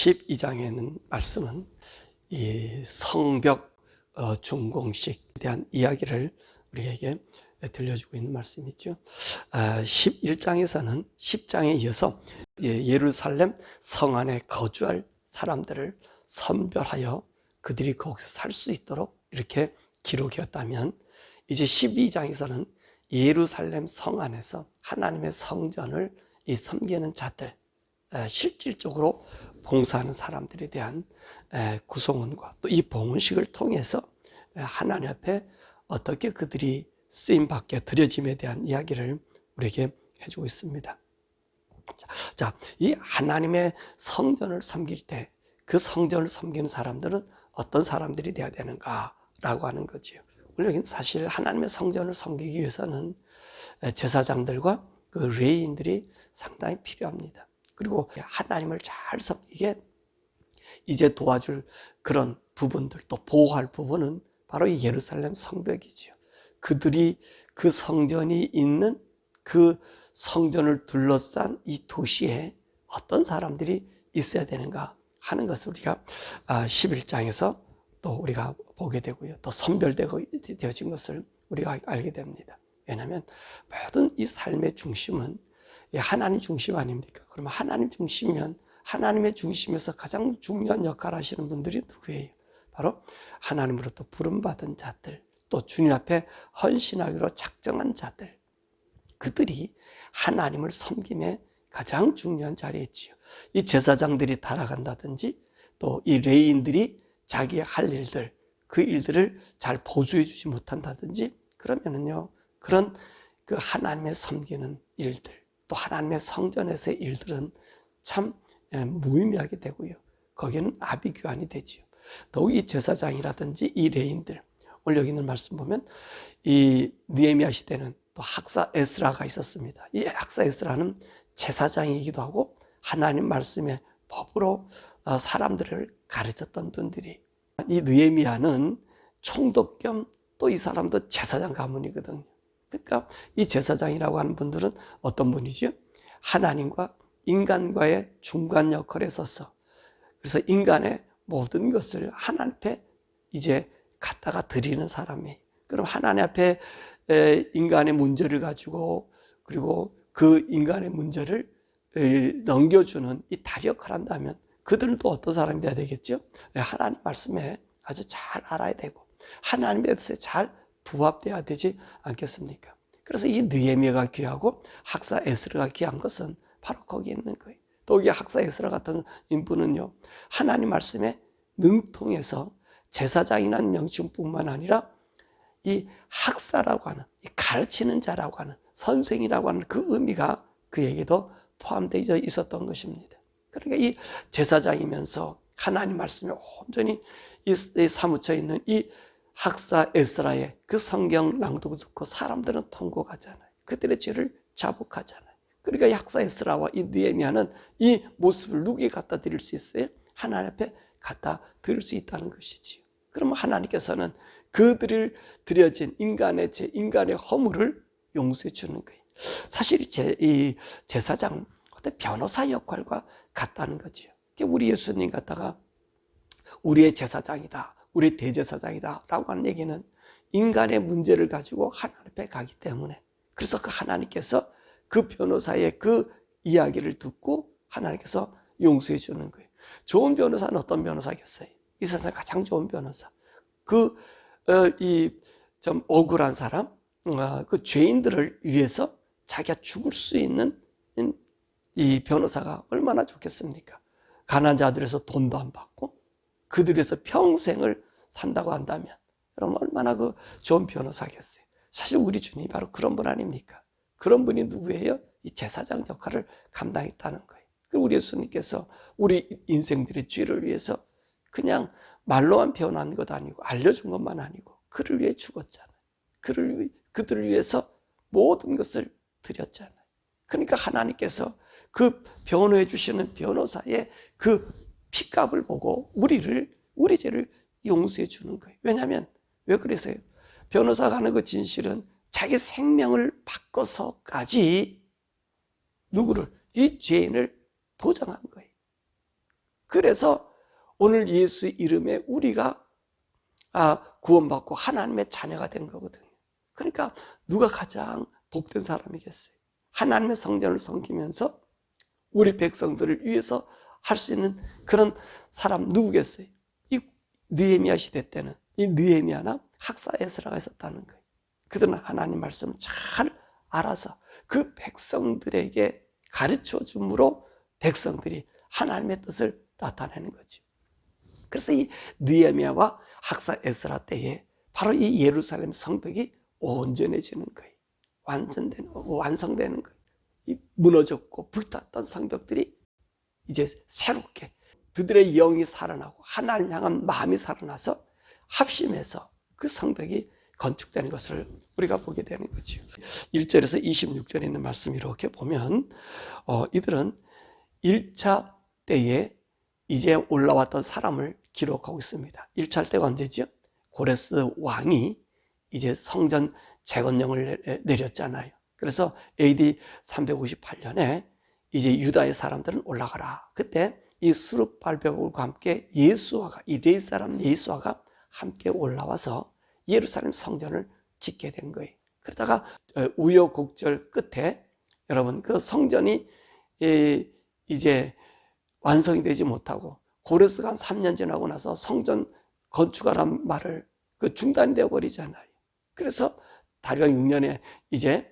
12장에는 말씀은 이 성벽 준공식에 대한 이야기를 우리에게 들려주고 있는 말씀이죠. 11장에서는 10장에 이어서 예루살렘 성 안에 거주할 사람들을 선별하여 그들이 거기서 살 수 있도록 이렇게 기록했다면, 이제 12장에서는 예루살렘 성 안에서 하나님의 성전을 섬기는 자들, 실질적으로 봉사하는 사람들에 대한 구성원과 또 이 봉헌식을 통해서 하나님 앞에 어떻게 그들이 쓰임받게 드려짐에 대한 이야기를 우리에게 해주고 있습니다. 자, 이 하나님의 성전을 섬길 때 그 성전을 섬기는 사람들은 어떤 사람들이 되어야 되는가라고 하는 거죠. 우리는 사실 하나님의 성전을 섬기기 위해서는 제사장들과 그 레위인들이 상당히 필요합니다. 그리고 하나님을 잘 섬기게 이제 도와줄 그런 부분들, 또 보호할 부분은 바로 이 예루살렘 성벽이죠. 그들이 그 성전이 있는 그 성전을 둘러싼 이 도시에 어떤 사람들이 있어야 되는가 하는 것을 우리가 11장에서 또 우리가 보게 되고요. 또 선별되어진 것을 우리가 알게 됩니다. 왜냐하면 모든 이 삶의 중심은 하나님 중심 아닙니까? 그러면 하나님 중심이면 하나님의 중심에서 가장 중요한 역할을 하시는 분들이 누구예요? 바로 하나님으로부터 부름받은 자들, 또 주님 앞에 헌신하기로 작정한 자들, 그들이 하나님을 섬김에 가장 중요한 자리에 있지요. 이 제사장들이 타락한다든지 또 이 레위인들이 자기 할 일들, 그 일들을 잘 보조해 주지 못한다든지 그러면은요, 그런 그 하나님의 섬기는 일들, 또 하나님의 성전에서의 일들은 참 무의미하게 되고요. 거기는 아비규환이 되지요. 더욱 이 제사장이라든지 이 레위인들, 오늘 여기 있는 말씀 보면 이 느헤미야 시대는 또 학사 에스라가 있었습니다. 이 학사 에스라는 제사장이기도 하고 하나님 말씀의 법으로 사람들을 가르쳤던 분들이, 이 느헤미야는 총독 겸 또 이 사람도 제사장 가문이거든요. 그러니까 이 제사장이라고 하는 분들은 어떤 분이죠? 하나님과 인간과의 중간 역할에 서서, 그래서 인간의 모든 것을 하나님 앞에 이제 갖다가 드리는 사람이, 그럼 하나님 앞에 인간의 문제를 가지고 그리고 그 인간의 문제를 넘겨주는 이 다리 역할을 한다면 그들도 어떤 사람이 돼야 되겠죠? 하나님 말씀에 아주 잘 알아야 되고 하나님에 대해서 잘 부합돼야 되지 않겠습니까? 그래서 이 느헤미야가 귀하고 학사 에스라가 귀한 것은 바로 거기 있는 거예요. 또 이 학사 에스라 같은 인물은요, 하나님 말씀에 능통해서 제사장이라는 명칭뿐만 아니라 이 학사라고 하는, 이 가르치는 자라고 하는, 선생이라고 하는 그 의미가 그에게도 포함되어 있었던 것입니다. 그러니까 이 제사장이면서 하나님 말씀에 온전히 사무쳐 있는 이 학사 에스라의 그 성경 낭독을 듣고 사람들은 통곡하잖아요. 그들의 죄를 자복하잖아요. 그러니까 이 학사 에스라와 이 느헤미야는 이 모습을 누구에게 갖다 드릴 수 있어요? 하나님 앞에 갖다 드릴 수 있다는 것이지요. 그러면 하나님께서는 그들을 드려진 인간의 죄, 인간의 허물을 용서해 주는 거예요. 사실 이 제사장은 어떤 변호사 역할과 같다는 거지요. 우리 예수님 갖다가 우리의 제사장이다, 우리의 대제사장이다 라고 하는 얘기는 인간의 문제를 가지고 하나님 앞에 가기 때문에, 그래서 그 하나님께서 그 변호사의 그 이야기를 듣고 하나님께서 용서해 주는 거예요. 좋은 변호사는 어떤 변호사겠어요? 이 세상 가장 좋은 변호사, 좀 억울한 사람, 그 죄인들을 위해서 자기가 죽을 수 있는 이 변호사가 얼마나 좋겠습니까? 가난한 자들에서 돈도 안 받고 그들에서 평생을 산다고 한다면 여러분 얼마나 그 좋은 변호사겠어요. 사실 우리 주님이 바로 그런 분 아닙니까? 그런 분이 누구예요? 이 제사장 역할을 감당했다는 거예요. 그리고 우리 예수님께서 우리 인생들의 죄를 위해서 그냥 말로만 표현한 것 아니고 알려준 것만 아니고 그를 위해 죽었잖아요. 그들을 위해서 모든 것을 드렸잖아요. 그러니까 하나님께서 그 변호해 주시는 변호사의 그 피값을 보고 우리 죄를 용서해 주는 거예요. 왜냐하면 왜 그래서요? 변호사가 하는 그 진실은 자기 생명을 바꿔서까지 누구를? 이 죄인을 보장한 거예요. 그래서 오늘 예수 이름에 우리가 구원받고 하나님의 자녀가 된 거거든요. 그러니까 누가 가장 복된 사람이겠어요? 하나님의 성전을 섬기면서 우리 백성들을 위해서 할 수 있는 그런 사람 누구겠어요? 이 느헤미야 시대 때는 이 느헤미야나 학사 에스라가 있었다는 거예요. 그들은 하나님 말씀을 잘 알아서 그 백성들에게 가르쳐 줌으로 백성들이 하나님의 뜻을 나타내는 거죠. 그래서 이 느헤미야와 학사 에스라 때에 바로 이 예루살렘 성벽이 온전해지는 거예요. 완성되는 거예요. 이 무너졌고 불탔던 성벽들이 이제 새롭게 그들의 영이 살아나고 하나님 향한 마음이 살아나서 합심해서 그 성벽이 건축되는 것을 우리가 보게 되는 거죠. 1절에서 26절에 있는 말씀 이렇게 보면 이들은 1차 때에 이제 올라왔던 사람을 기록하고 있습니다. 1차 때가 언제죠? 고레스 왕이 이제 성전 재건령을 내렸잖아요. 그래서 AD 358년에 이제 유다의 사람들은 올라가라. 그때 이 수룹발벨과 함께 예수아가, 이 레위 사람 예수아가 함께 올라와서 예루살렘 성전을 짓게 된 거예요. 그러다가 우여곡절 끝에 여러분 그 성전이 이제 완성이 되지 못하고 고레스가 한 3년 지나고 나서 성전 건축하란 말을 중단이 되어 버리잖아요. 그래서 다리가 6년에 이제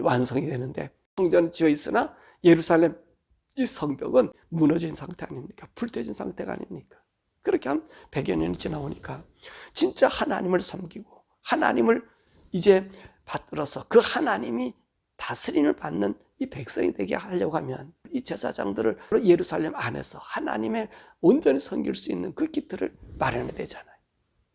완성이 되는데 성전은 지어 있으나 예루살렘 이 성벽은 무너진 상태 아닙니까? 불태진 상태가 아닙니까? 그렇게 한 100여 년이 지나오니까 진짜 하나님을 섬기고 하나님을 이제 받들어서 그 하나님이 다스림을 받는 이 백성이 되게 하려고 하면 이 제사장들을 예루살렘 안에서 하나님의 온전히 섬길 수 있는 그 기틀을 마련해야 되잖아요.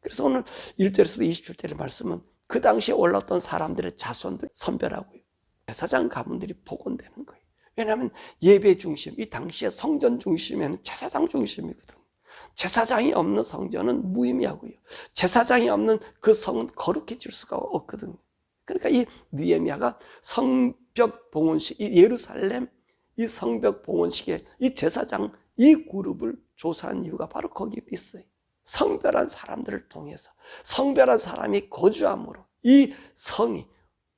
그래서 오늘 1절에서 27절의 말씀은 그 당시에 올라왔던 사람들의 자손들 선별하고요. 제사장 가문들이 복원되는 거예요. 왜냐하면 예배 중심, 이 당시에 성전 중심에는 제사장 중심이거든요. 제사장이 없는 성전은 무의미하고요. 제사장이 없는 그 성은 거룩해질 수가 없거든요. 그러니까 이 느헤미야가 성벽 봉헌식, 이 예루살렘 이 성벽 봉헌식에 이 제사장 이 그룹을 조사한 이유가 바로 거기에 있어요. 성별한 사람들을 통해서 성별한 사람이 거주함으로 이 성이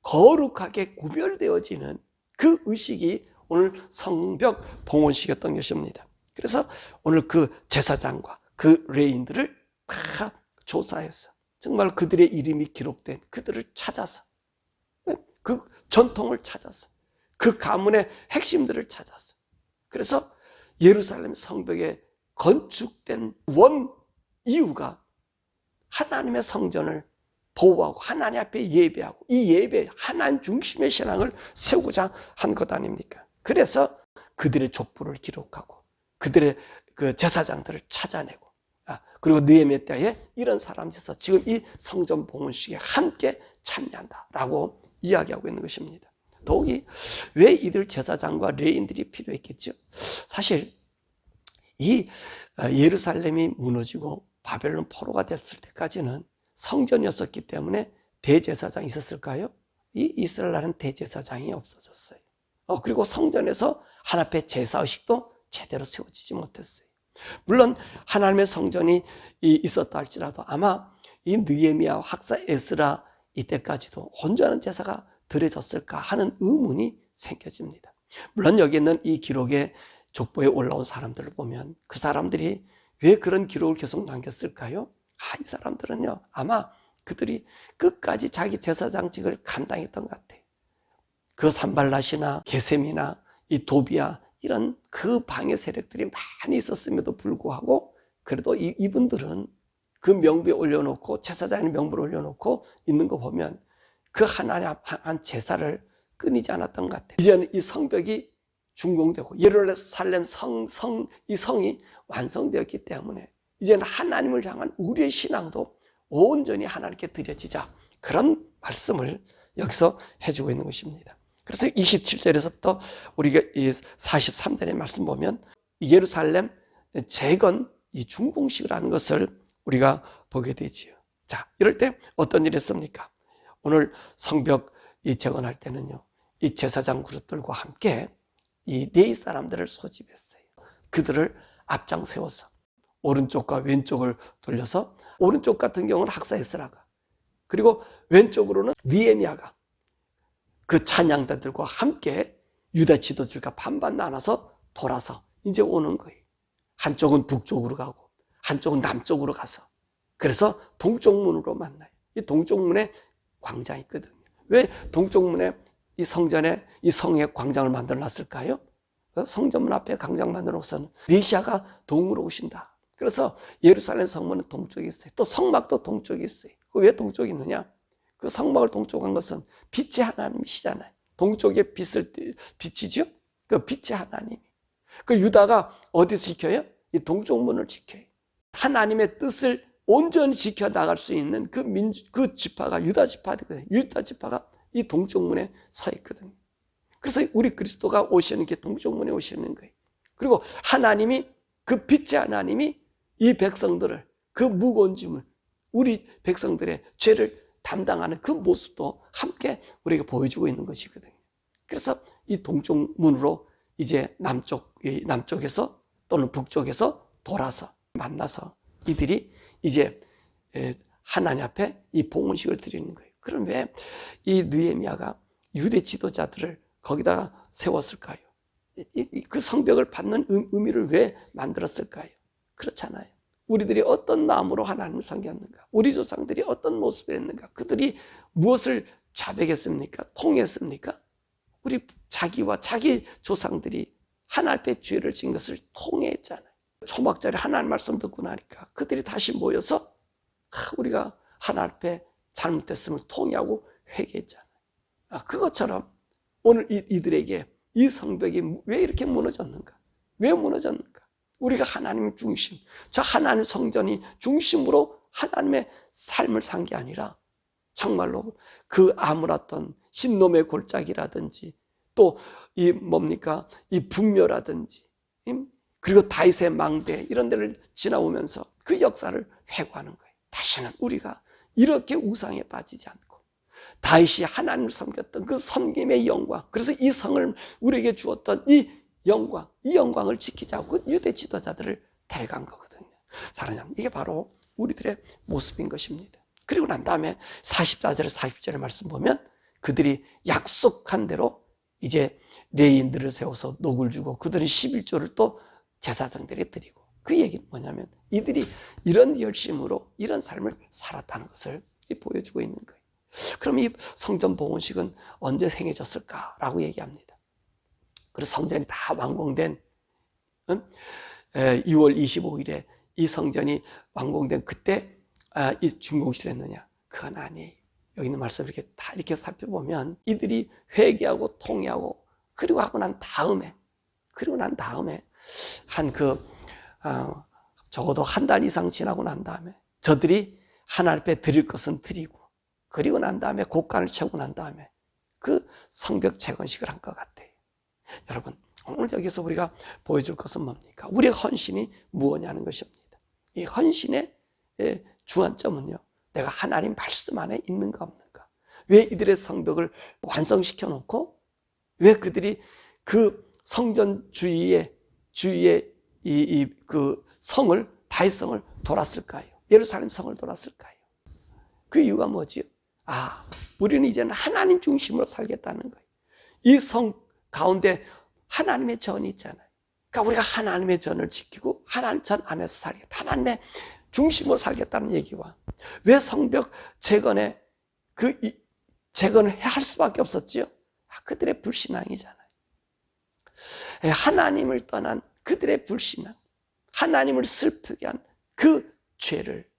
거룩하게 구별되어지는 그 의식이 오늘 성벽 봉헌식이었던 것입니다. 그래서 오늘 그 제사장과 그 레위인들을 다 조사해서 정말 그들의 이름이 기록된 그들을 찾아서 그 전통을 찾아서 그 가문의 핵심들을 찾아서 그래서 예루살렘 성벽에 건축된 원 이유가 하나님의 성전을 보호하고 하나님 앞에 예배하고 이 예배 하나님 중심의 신앙을 세우고자 한 것 아닙니까? 그래서 그들의 족보를 기록하고 그들의 그 제사장들을 찾아내고 그리고 느헤미야 때에 이런 사람이 있어서 지금 이 성전 봉헌식에 함께 참여한다라고 이야기하고 있는 것입니다. 더욱이 왜 이들 제사장과 레위인들이 필요했겠죠? 사실 이 예루살렘이 무너지고 바벨론 포로가 됐을 때까지는 성전이 없었기 때문에 대제사장이 있었을까요? 이 이스라엘 나라는 대제사장이 없어졌어요. 그리고 성전에서 하나님 앞에 제사의식도 제대로 세워지지 못했어요. 물론 하나님의 성전이 있었다 할지라도 아마 이 느헤미야 학사 에스라 이때까지도 온전한 제사가 드려졌을까 하는 의문이 생겨집니다. 물론 여기 있는 이 기록에 족보에 올라온 사람들을 보면 그 사람들이 왜 그런 기록을 계속 남겼을까요? 이 사람들은요 아마 그들이 끝까지 자기 제사장직을 감당했던 것 같아요. 그 산발랏이나 게셈이나 이 도비야 이런 그 방해 세력들이 많이 있었음에도 불구하고 그래도 이분들은 그 명부에 올려놓고 제사장의 명부를 올려놓고 있는 거 보면 그 하나님 한 제사를 끊이지 않았던 것 같아요. 이제는 이 성벽이 준공되고 예루살렘 이 성이 완성되었기 때문에 이제는 하나님을 향한 우리의 신앙도 온전히 하나님께 드려지자 그런 말씀을 여기서 해주고 있는 것입니다. 그래서 27절에서부터 우리가 43절의 말씀 보면 예루살렘 재건 이 준공식을 하는 것을 우리가 보게 되지요. 자, 이럴 때 어떤 일이 있습니까? 오늘 성벽 이 재건할 때는요, 이 제사장 그룹들과 함께 이 레위 사람들을 소집했어요. 그들을 앞장 세워서 오른쪽과 왼쪽을 돌려서 오른쪽 같은 경우는 학사에스라가, 그리고 왼쪽으로는 느헤미야가 그 찬양단들과 함께 유다 지도들과 반반 나눠서 돌아서 이제 오는 거예요. 한쪽은 북쪽으로 가고 한쪽은 남쪽으로 가서, 그래서 동쪽 문으로 만나요. 이 동쪽 문에 광장이 있거든요. 왜 동쪽 문에 이 성전에 이 성에 광장을 만들어 놨을까요? 성전문 앞에 광장 만들어 놓고서는 메시아가 동으로 오신다. 그래서 예루살렘 성문은 동쪽에 있어요. 또 성막도 동쪽에 있어요. 왜 동쪽에 있느냐? 그 성막을 동쪽한 것은 빛의 하나님이시잖아요. 동쪽에 빛을 비치죠. 그 빛의 하나님. 그 유다가 어디서 지켜요? 이 동쪽 문을 지켜요. 하나님의 뜻을 온전히 지켜 나갈 수 있는 그 지파가 유다 지파거든요. 유다 지파가 이 동쪽 문에 서 있거든요. 그래서 우리 그리스도가 오시는 게 동쪽 문에 오시는 거예요. 그리고 하나님이, 그 빛의 하나님이 이 백성들을, 그 무거운 짐을, 우리 백성들의 죄를 담당하는 그 모습도 함께 우리가 보여주고 있는 것이거든요. 그래서 이 동쪽 문으로 이제 남쪽에서 또는 북쪽에서 돌아서 만나서 이들이 이제 하나님 앞에 이 봉헌식을 드리는 거예요. 그럼 왜 이 느헤미야가 유대 지도자들을 거기다가 세웠을까요? 그 성벽을 받는 의미를 왜 만들었을까요? 그렇잖아요. 우리들이 어떤 마음으로 하나님을 섬겼는가? 우리 조상들이 어떤 모습이었는가? 그들이 무엇을 자백했습니까? 통했습니까? 우리 자기와 자기 조상들이 하나님 앞에 죄를 지은 것을 통했잖아요. 초막절에 하나님 말씀 듣고 나니까 그들이 다시 모여서 우리가 하나님 앞에 잘못됐음을 통회하고 회개했잖아요. 그것처럼 오늘 이들에게 이 성벽이 왜 이렇게 무너졌는가? 왜 무너졌는가? 우리가 하나님 중심, 저 하나님 성전이 중심으로 하나님의 삶을 산 게 아니라 정말로 그 아무랐던 신놈의 골짜기라든지 또 이 분묘라든지 그리고 다윗의 망대 이런 데를 지나오면서 그 역사를 회고하는 거예요. 다시는 우리가 이렇게 우상에 빠지지 않고 다윗이 하나님을 섬겼던 그 섬김의 영광, 그래서 이 성을 우리에게 주었던 이 영광을 지키자고 유대 지도자들을 데려간 거거든요. 사랑하는 여러분, 이게 바로 우리들의 모습인 것입니다. 그리고 난 다음에 44절 40절의 말씀 보면 그들이 약속한 대로 이제 레위인들을 세워서 녹을 주고 그들은 11조를 또 제사장들이 드리고, 그 얘기는 뭐냐면 이들이 이런 열심으로 이런 삶을 살았다는 것을 보여주고 있는 거예요. 그럼 이 성전 봉헌식은 언제 행해졌을까라고 얘기합니다. 그래서 성전이 다 완공된 6월 25일에 이 성전이 완공된 그때 이 준공식을 했느냐? 그건 아니에요. 여기 있는 말씀을 이렇게 살펴보면 이들이 회개하고 통회하고 그리고 난 다음에 적어도 한 달 이상 지나고 난 다음에 저들이 하나님 앞에 드릴 것은 드리고, 그리고 난 다음에 곡간을 채우고 난 다음에 그 성벽 재건식을 한 것 같아요. 여러분, 오늘 여기서 우리가 보여줄 것은 뭡니까? 우리의 헌신이 무엇이냐는 것입니다. 이 헌신의 주안점은요, 내가 하나님 말씀 안에 있는가 없는가? 왜 이들의 성벽을 완성시켜 놓고 왜 그들이 그 성전 주위에 그 성을, 다윗성을 돌았을까요? 예루살렘 성을 돌았을까요? 그 이유가 뭐지요? 우리는 이제는 하나님 중심으로 살겠다는 거예요. 이 성 가운데 하나님의 전이 있잖아요. 그러니까 우리가 하나님의 전을 지키고 하나님 전 안에서 살겠다, 하나님의 중심으로 살겠다는 얘기와, 왜 성벽 재건을 할 수밖에 없었지요? 그들의 불신앙이잖아요. 하나님을 떠난 그들의 불신앙, 하나님을 슬프게 한 그 죄를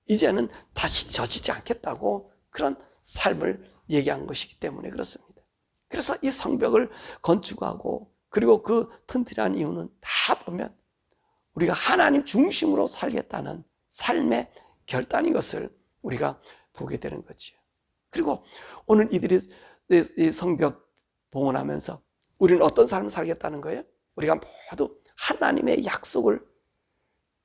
이제는 다시 저지지 않겠다고 그런 삶을 얘기한 것이기 때문에 그렇습니다. 그래서 이 성벽을 건축하고 그리고 그 튼튼한 이유는 다 보면 우리가 하나님 중심으로 살겠다는 삶의 결단인 것을 우리가 보게 되는 거죠. 그리고 오늘 이들이 이 성벽 봉헌하면서 우리는 어떤 삶을 살겠다는 거예요? 우리가 모두 하나님의 약속을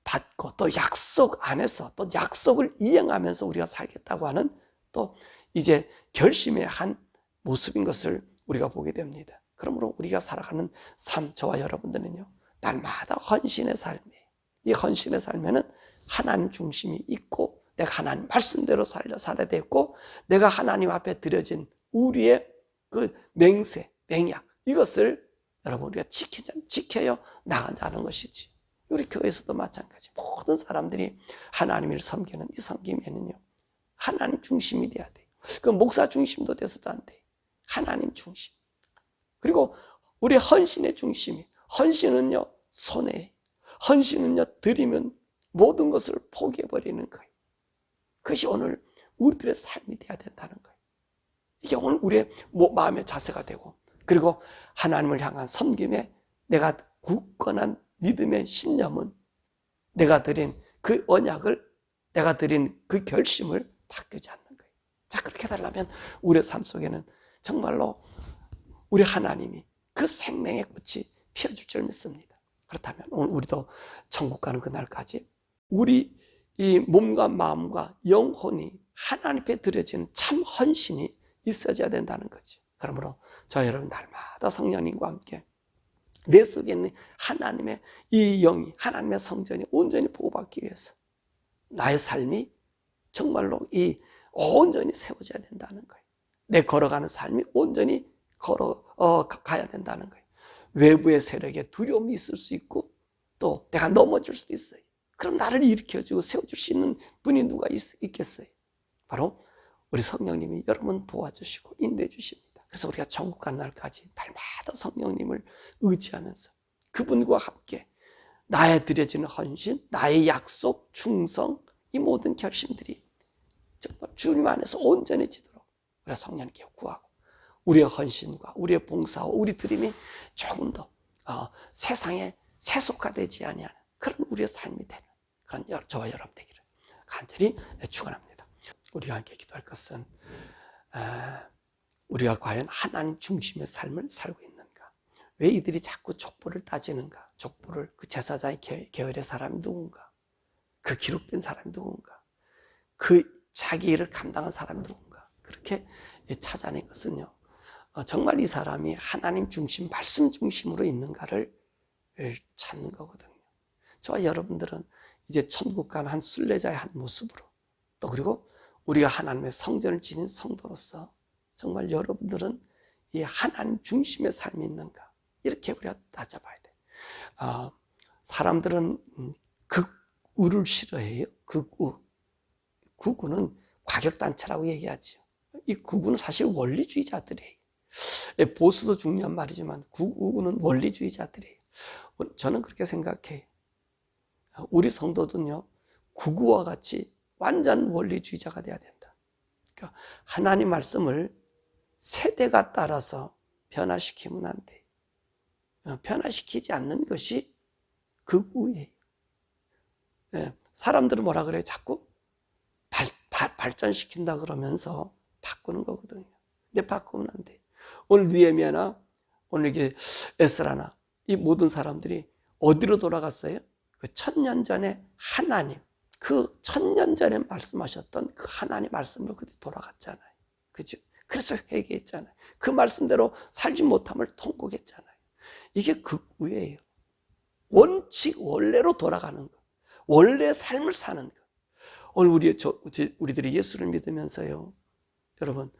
받고 또 약속 안에서 또 약속을 이행하면서 우리가 살겠다고 하는 또 이제 결심의 한 모습인 것을 우리가 보게 됩니다. 그러므로 우리가 살아가는 삶, 저와 여러분들은요, 날마다 헌신의 삶이에요. 이 헌신의 삶에는 하나님 중심이 있고 내가 하나님 말씀대로 살아야 되고 내가 하나님 앞에 드려진 우리의 그 맹세, 맹약 이것을 여러분 우리가 지켜야 나간다는 것이지. 우리 교회에서도 마찬가지. 모든 사람들이 하나님을 섬기는 이 섬김에는요 하나님 중심이 돼야 돼. 그 목사 중심도 돼서도 안 돼. 하나님 중심. 그리고 우리 헌신의 중심이, 헌신은요 손해, 헌신은요 드리면 모든 것을 포기해버리는 거예요. 그것이 오늘 우리들의 삶이 돼야 된다는 거예요. 이게 오늘 우리의 마음의 자세가 되고, 그리고 하나님을 향한 섬김에 내가 굳건한 믿음의 신념은 내가 드린 그 언약을, 내가 드린 그 결심을 바뀌지 않는 거예요. 자, 그렇게 되려면 우리의 삶 속에는 정말로 우리 하나님이 그 생명의 꽃이 피어줄 줄 믿습니다. 그렇다면 오늘 우리도 천국 가는 그날까지 우리 이 몸과 마음과 영혼이 하나님 앞에 드려지는 참 헌신이 있어져야 된다는 거지. 그러므로 저 여러분 날마다 성령님과 함께 내 속에 있는 하나님의 이 영이, 하나님의 성전이 온전히 보호받기 위해서 나의 삶이 정말로 이 온전히 세워져야 된다는 거예요. 내 걸어가는 삶이 온전히 가야 된다는 거예요. 외부의 세력에 두려움이 있을 수 있고 또 내가 넘어질 수도 있어요. 그럼 나를 일으켜주고 세워줄 수 있는 분이 누가 있겠어요? 바로 우리 성령님이 여러분 도와주시고 인도해 주십니다. 그래서 우리가 천국 가는 날까지 날마다 성령님을 의지하면서 그분과 함께 나의 드려지는 헌신, 나의 약속, 충성, 이 모든 결심들이 정말 주님 안에서 온전해지도록 우리가 성령님께 구하고 우리의 헌신과 우리의 봉사와 우리 드림이 조금 더 세상에 세속화되지 아니하는 그런 우리의 삶이 되는 그런 저와 여러분 되기를 간절히 축원합니다. 우리가 함께 기도할 것은 우리가 과연 하나님 중심의 삶을 살고 있는가? 왜 이들이 자꾸 족보를 따지는가? 족보를, 그 제사장의 계열의 사람이 누군가? 그 기록된 사람이 누군가? 그 자기 일을 감당한 사람이 누군가? 그렇게 찾아낸 것은요 정말 이 사람이 하나님 중심, 말씀 중심으로 있는가를 찾는 거거든요. 저와 여러분들은 이제 천국 가는 한 순례자의 한 모습으로, 또 그리고 우리가 하나님의 성전을 지닌 성도로서 정말 여러분들은 이 하나님 중심의 삶이 있는가, 이렇게 우리가 따져봐야 돼. 사람들은 극우를 싫어해요. 극우. 극우는 과격단체라고 얘기하죠. 이 극우는 사실 원리주의자들이에요. 보수도 중요한 말이지만 극우는 원리주의자들이에요. 저는 그렇게 생각해요. 우리 성도들은요 극우와 같이 완전 원리주의자가 돼야 된다. 그러니까 하나님 말씀을 세대가 따라서 변화시키면 안 돼. 변화시키지 않는 것이 극우예요. 사람들은 뭐라 그래요? 자꾸 발전시킨다 그러면서 바꾸는 거거든요. 근데 바꾸면 안 돼. 오늘 느헤미야나 오늘 이게 에스라나 이 모든 사람들이 어디로 돌아갔어요? 그 1000년 전에 하나님, 그 1000년 전에 말씀하셨던 그 하나님 말씀으로 그들이 돌아갔잖아요. 그죠? 그래서 회개했잖아요. 그 말씀대로 살지 못함을 통곡했잖아요. 이게 극우예요. 원칙, 원래로 돌아가는 것. 원래 삶을 사는 것. 오늘 우리들이 예수를 믿으면서요. 여러분,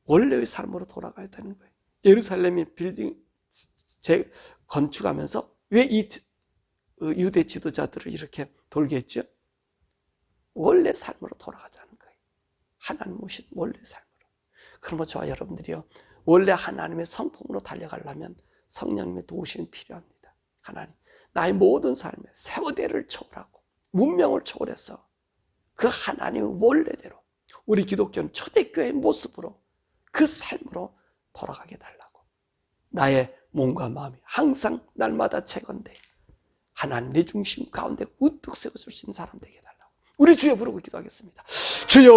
원래의 삶으로 돌아가야 되는 거예요. 예루살렘이 빌딩 건축하면서 왜 이 유대 지도자들을 이렇게 돌게 했죠? 원래 삶으로 돌아가자는 거예요. 하나님 오신 원래 삶으로. 그러면 저와 여러분들이요, 원래 하나님의 성품으로 달려가려면 성령님의 도우심이 필요합니다. 하나님, 나의 모든 삶에 세대를 초월하고 문명을 초월해서 그 하나님의 원래대로 우리 기독교는 초대교회의 모습으로 그 삶으로 돌아가게 달라고. 나의 몸과 마음이 항상 날마다 재건돼 하나님 내 중심 가운데 우뚝 세워줄 수 있는 사람 되게 해달라고 우리 주여 부르고 기도하겠습니다. 주여.